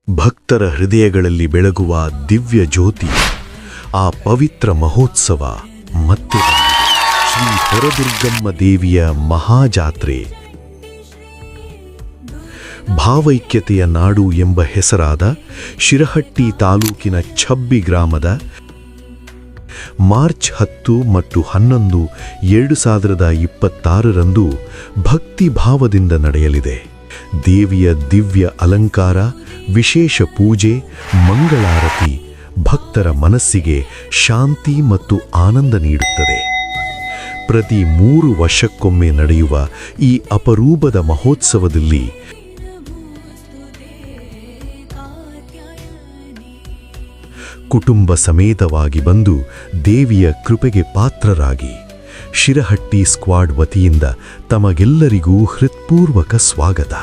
ಭಕ್ತರ ಹೃದಯಗಳಲ್ಲಿ ಬೆಳಗುವ ದಿವ್ಯ ಜ್ಯೋತಿ, ಆ ಪವಿತ್ರ ಮಹೋತ್ಸವ ಮತ್ತೆ ಶ್ರೀ ಹೊರದುರ್ಗಮ್ಮ ದೇವಿಯ ಮಹಾಜಾತ್ರೆ. ಭಾವೈಕ್ಯತೆಯ ನಾಡು ಎಂಬ ಹೆಸರಾದ ಶಿರಹಟ್ಟಿ ತಾಲೂಕಿನ ಛಬ್ಬಿ ಗ್ರಾಮದ ಮಾರ್ಚ್ 10 ಮತ್ತು 11, 2026ರಂದು ಭಕ್ತಿ ಭಾವದಿಂದ ನಡೆಯಲಿದೆ. ದೇವಿಯ ದಿವ್ಯ ಅಲಂಕಾರ, ವಿಶೇಷ ಪೂಜೆ, ಮಂಗಳಾರತಿ ಭಕ್ತರ ಮನಸ್ಸಿಗೆ ಶಾಂತಿ ಮತ್ತು ಆನಂದ ನೀಡುತ್ತದೆ. ಪ್ರತಿ 3 ವರ್ಷಕ್ಕೊಮ್ಮೆ ನಡೆಯುವ ಈ ಅಪರೂಪದ ಮಹೋತ್ಸವದಲ್ಲಿ ಕುಟುಂಬ ಸಮೇತವಾಗಿ ಬಂದು ದೇವಿಯ ಕೃಪೆಗೆ ಪಾತ್ರರಾಗಿ ಶಿರಹಟ್ಟಿ ಸ್ಕ್ವಾಡ್ ವತಿಯಿಂದ ತಮಗೆಲ್ಲರಿಗೂ ಹೃತ್ಪೂರ್ವಕ ಸ್ವಾಗತ.